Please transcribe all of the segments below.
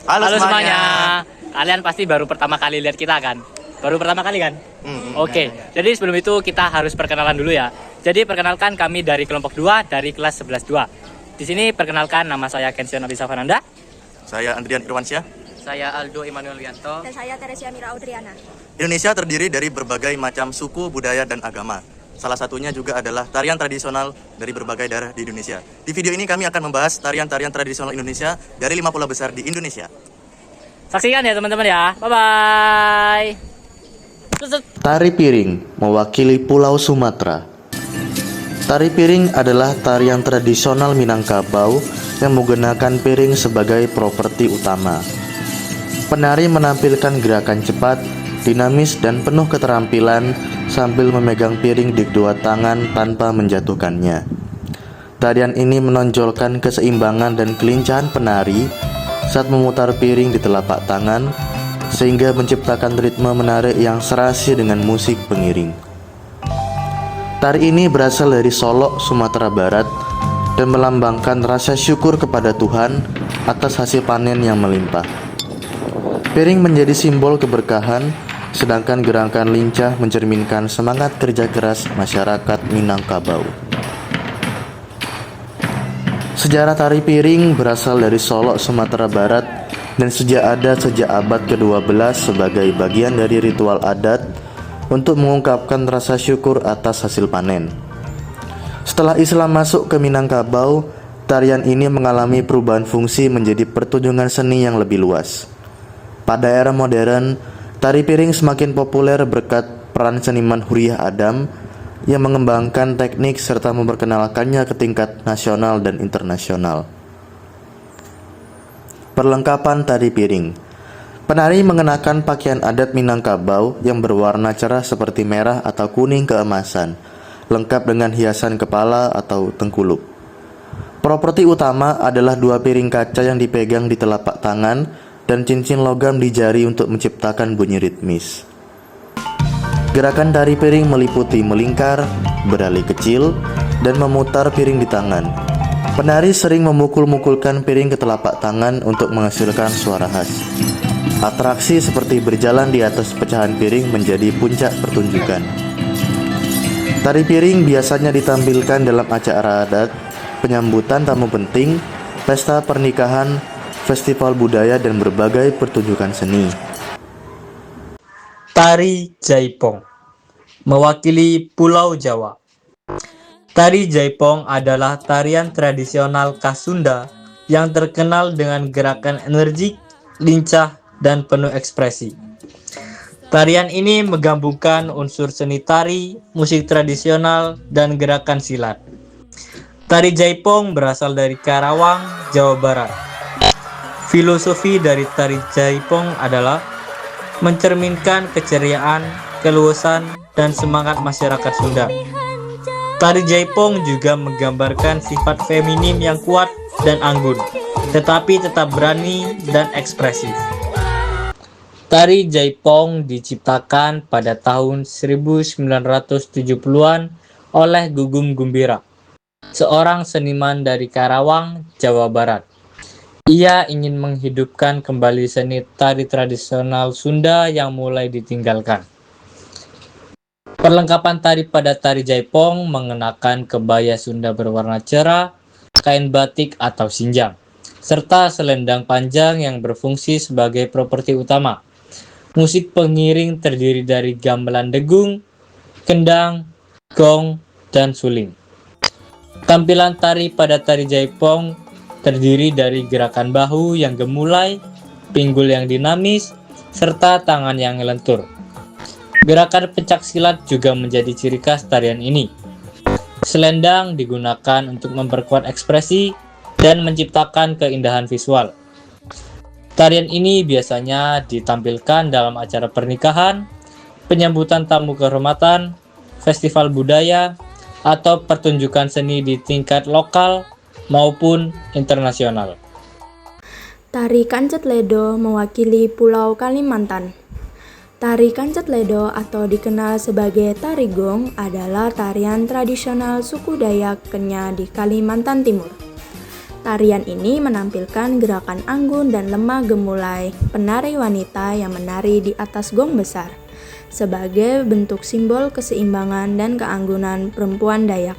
Halo semuanya. Kalian pasti baru pertama kali lihat kita kan? Baru pertama kali kan? Oke. Jadi sebelum itu kita harus perkenalan dulu ya. Jadi perkenalkan kami dari kelompok 2 dari kelas 11-2. Di sini perkenalkan nama saya Kension Abisa Fananda. Saya Andrian Irwansyah. Saya Aldo Immanuel Wianto. Dan saya Teresia Mira Audriana. Indonesia terdiri dari berbagai macam suku, budaya, dan agama. Salah satunya juga adalah tarian tradisional dari berbagai daerah di Indonesia. Di video ini kami akan membahas tarian-tarian tradisional Indonesia dari 5 pulau besar di Indonesia. Saksikan ya teman-teman ya. Bye-bye. Tari piring mewakili Pulau Sumatera. Tari piring adalah tarian tradisional Minangkabau yang menggunakan piring sebagai properti utama. Penari menampilkan gerakan cepat, dinamis, dan penuh keterampilan sambil memegang piring di kedua tangan tanpa menjatuhkannya. Tarian ini menonjolkan keseimbangan dan kelincahan penari saat memutar piring di telapak tangan, sehingga menciptakan ritme menarik yang serasi dengan musik pengiring. Tari ini berasal dari Solok, Sumatera Barat, dan melambangkan rasa syukur kepada Tuhan atas hasil panen yang melimpah. Piring menjadi simbol keberkahan, sedangkan gerakan lincah mencerminkan semangat kerja keras masyarakat Minangkabau. Sejarah tari piring berasal dari Solok, Sumatera Barat, dan sejak abad ke-12 sebagai bagian dari ritual adat untuk mengungkapkan rasa syukur atas hasil panen. Setelah Islam masuk ke Minangkabau, tarian ini mengalami perubahan fungsi menjadi pertunjukan seni yang lebih luas. Pada era modern, tari piring semakin populer berkat peran seniman Huriah Adam yang mengembangkan teknik serta memperkenalkannya ke tingkat nasional dan internasional. Perlengkapan tari piring. Penari mengenakan pakaian adat Minangkabau yang berwarna cerah seperti merah atau kuning keemasan, lengkap dengan hiasan kepala atau tengkuluk. Properti utama adalah 2 piring kaca yang dipegang di telapak tangan dan cincin logam di jari untuk menciptakan bunyi ritmis. Gerakan tari piring meliputi melingkar, beralih kecil, dan memutar piring di tangan. Penari sering memukul-mukulkan piring ke telapak tangan untuk menghasilkan suara khas. Atraksi seperti berjalan di atas pecahan piring menjadi puncak pertunjukan. Tari piring biasanya ditampilkan dalam acara adat, penyambutan tamu penting, pesta pernikahan, festival budaya, dan berbagai pertunjukan seni. Tari Jaipong mewakili Pulau Jawa. Tari Jaipong adalah tarian tradisional khas Sunda yang terkenal dengan gerakan energik, lincah, dan penuh ekspresi. Tarian ini menggabungkan unsur seni tari, musik tradisional, dan gerakan silat. Tari Jaipong berasal dari Karawang, Jawa Barat. Filosofi dari tari Jaipong adalah mencerminkan keceriaan, keluasan, dan semangat masyarakat Sunda. Tari Jaipong juga menggambarkan sifat feminim yang kuat dan anggun, tetapi tetap berani dan ekspresif. Tari Jaipong diciptakan pada tahun 1970-an oleh Gugum Gumbira, seorang seniman dari Karawang, Jawa Barat. Ia ingin menghidupkan kembali seni tari tradisional Sunda yang mulai ditinggalkan. Perlengkapan tari pada tari Jaipong mengenakan kebaya Sunda berwarna cerah, kain batik atau sinjang, serta selendang panjang yang berfungsi sebagai properti utama. Musik pengiring terdiri dari gamelan degung, kendang, gong, dan suling. Tampilan tari pada tari Jaipong terdiri dari gerakan bahu yang gemulai, pinggul yang dinamis, serta tangan yang lentur. Gerakan pencak silat juga menjadi ciri khas tarian ini. Selendang digunakan untuk memperkuat ekspresi dan menciptakan keindahan visual. Tarian ini biasanya ditampilkan dalam acara pernikahan, penyambutan tamu kehormatan, festival budaya, atau pertunjukan seni di tingkat lokal maupun internasional. Tari Kancet Ledo mewakili Pulau Kalimantan. Tari Kancet Ledo atau dikenal sebagai tari gong adalah tarian tradisional suku Dayak Kenya di Kalimantan Timur. Tarian ini menampilkan gerakan anggun dan lemah gemulai penari wanita yang menari di atas gong besar, sebagai bentuk simbol keseimbangan dan keanggunan perempuan Dayak.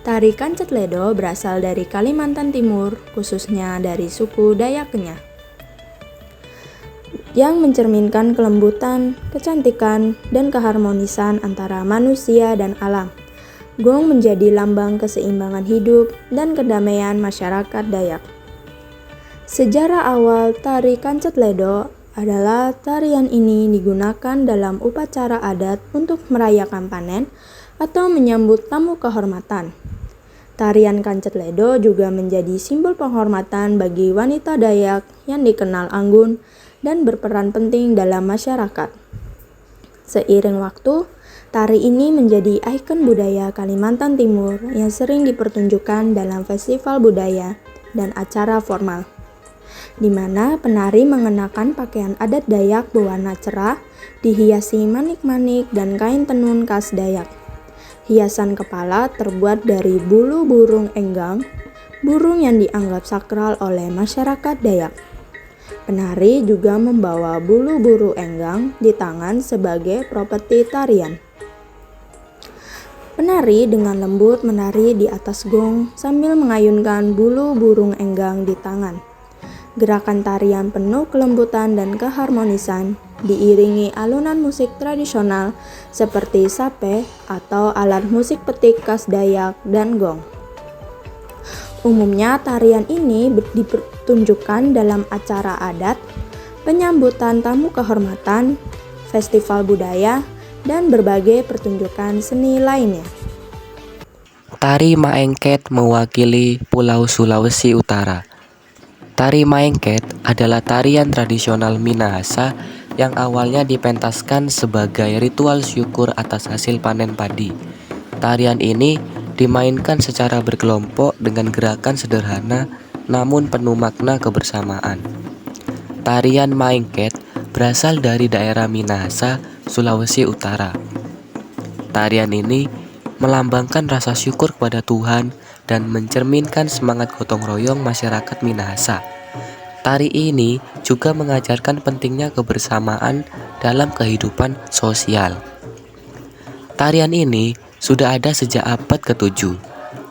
Tari Kancet Ledo berasal dari Kalimantan Timur, khususnya dari suku Dayak Kenyah, yang mencerminkan kelembutan, kecantikan, dan keharmonisan antara manusia dan alam. Gong menjadi lambang keseimbangan hidup dan kedamaian masyarakat Dayak. Sejarah awal tari Kancet Ledo adalah tarian ini digunakan dalam upacara adat untuk merayakan panen atau menyambut tamu kehormatan. Tarian Kancet Ledo juga menjadi simbol penghormatan bagi wanita Dayak yang dikenal anggun dan berperan penting dalam masyarakat. Seiring waktu, tari ini menjadi ikon budaya Kalimantan Timur yang sering dipertunjukkan dalam festival budaya dan acara formal, di mana penari mengenakan pakaian adat Dayak berwarna cerah, dihiasi manik-manik dan kain tenun khas Dayak. Hiasan kepala terbuat dari bulu burung enggang, burung yang dianggap sakral oleh masyarakat Dayak. Penari juga membawa bulu burung enggang di tangan sebagai properti tarian. Penari dengan lembut menari di atas gong sambil mengayunkan bulu burung enggang di tangan. Gerakan tarian penuh kelembutan dan keharmonisan, diiringi alunan musik tradisional seperti sape atau alat musik petik khas Dayak dan gong. Umumnya tarian ini dipertunjukkan dalam acara adat, penyambutan tamu kehormatan, festival budaya, dan berbagai pertunjukan seni lainnya. Tari Maengket mewakili Pulau Sulawesi Utara. Tari Maengket adalah tarian tradisional Minahasa yang awalnya dipentaskan sebagai ritual syukur atas hasil panen padi. Tarian ini dimainkan secara berkelompok dengan gerakan sederhana namun penuh makna kebersamaan. Tarian Maengket berasal dari daerah Minahasa, Sulawesi Utara. Tarian ini melambangkan rasa syukur kepada Tuhan dan mencerminkan semangat gotong royong masyarakat Minahasa. Tari ini juga mengajarkan pentingnya kebersamaan dalam kehidupan sosial. Tarian ini sudah ada sejak abad ke-7.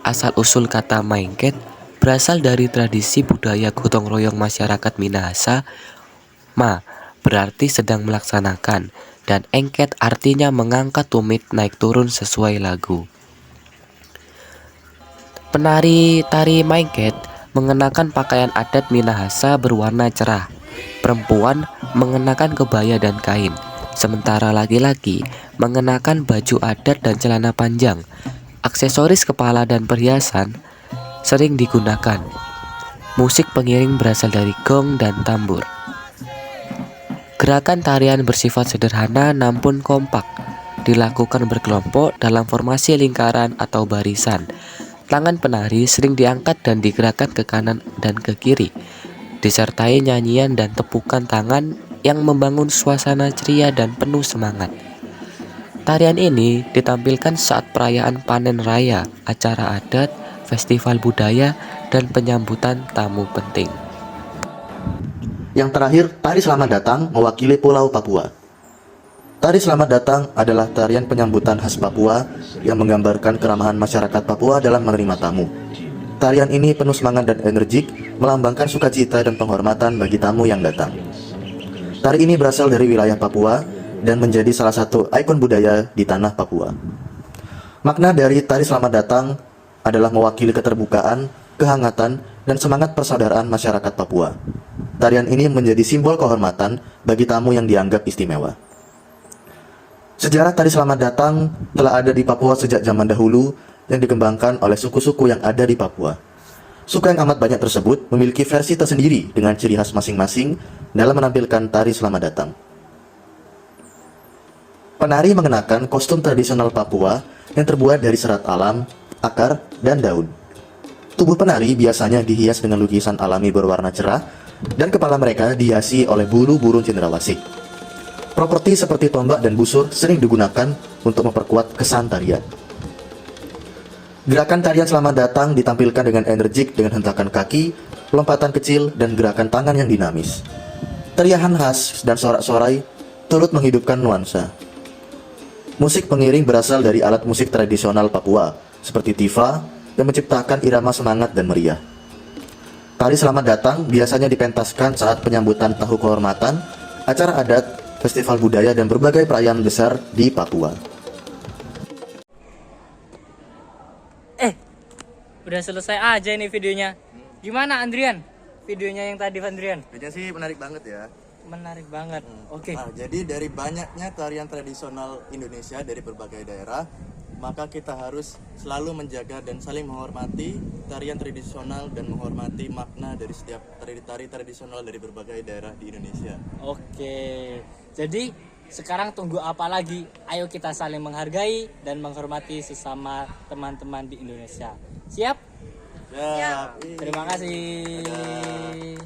Asal-usul kata Maengket berasal dari tradisi budaya gotong royong masyarakat Minahasa. Ma berarti sedang melaksanakan, dan engket artinya mengangkat tumit naik turun sesuai lagu. Penari tari Maengket mengenakan pakaian adat Minahasa berwarna cerah. Perempuan mengenakan kebaya dan kain, sementara laki-laki mengenakan baju adat dan celana panjang. Aksesoris kepala dan perhiasan sering digunakan. Musik pengiring berasal dari gong dan tambur. Gerakan tarian bersifat sederhana namun kompak, dilakukan berkelompok dalam formasi lingkaran atau barisan. Tangan penari sering diangkat dan digerakkan ke kanan dan ke kiri, disertai nyanyian dan tepukan tangan yang membangun suasana ceria dan penuh semangat. Tarian ini ditampilkan saat perayaan panen raya, acara adat, festival budaya, dan penyambutan tamu penting. Yang terakhir, tari selamat datang mewakili Pulau Papua. Tari selamat datang adalah tarian penyambutan khas Papua yang menggambarkan keramahan masyarakat Papua dalam menerima tamu. Tarian ini penuh semangat dan energik, melambangkan sukacita dan penghormatan bagi tamu yang datang. Tari ini berasal dari wilayah Papua dan menjadi salah satu ikon budaya di tanah Papua. Makna dari tari selamat datang adalah mewakili keterbukaan, kehangatan, dan semangat persaudaraan masyarakat Papua. Tarian ini menjadi simbol kehormatan bagi tamu yang dianggap istimewa. Sejarah tari selamat datang telah ada di Papua sejak zaman dahulu yang dikembangkan oleh suku-suku yang ada di Papua. Suku yang amat banyak tersebut memiliki versi tersendiri dengan ciri khas masing-masing dalam menampilkan tari selamat datang. Penari mengenakan kostum tradisional Papua yang terbuat dari serat alam, akar, dan daun. Tubuh penari biasanya dihias dengan lukisan alami berwarna cerah dan kepala mereka dihiasi oleh bulu burung cendrawasih. Properti seperti tombak dan busur sering digunakan untuk memperkuat kesan tarian. Gerakan tarian selamat datang ditampilkan dengan energik dengan hentakan kaki, lompatan kecil, dan gerakan tangan yang dinamis. Teriahan khas dan sorak-sorai turut menghidupkan nuansa. Musik pengiring berasal dari alat musik tradisional Papua, seperti tifa, yang menciptakan irama semangat dan meriah. Tari selamat datang biasanya dipentaskan saat penyambutan tahu kehormatan, acara adat, festival budaya, dan berbagai perayaan besar di Papua. Udah selesai aja ini videonya. Gimana Andrian? Videonya yang tadi Andrian? Videonya sih menarik banget ya. Menarik banget. Oke. Nah, jadi dari banyaknya tarian tradisional Indonesia dari berbagai daerah, maka kita harus selalu menjaga dan saling menghormati tarian tradisional dan menghormati makna dari setiap tari tradisional dari berbagai daerah di Indonesia. Oke. Jadi sekarang tunggu apa lagi? Ayo kita saling menghargai dan menghormati sesama teman-teman di Indonesia. Siap? Siap. Terima kasih.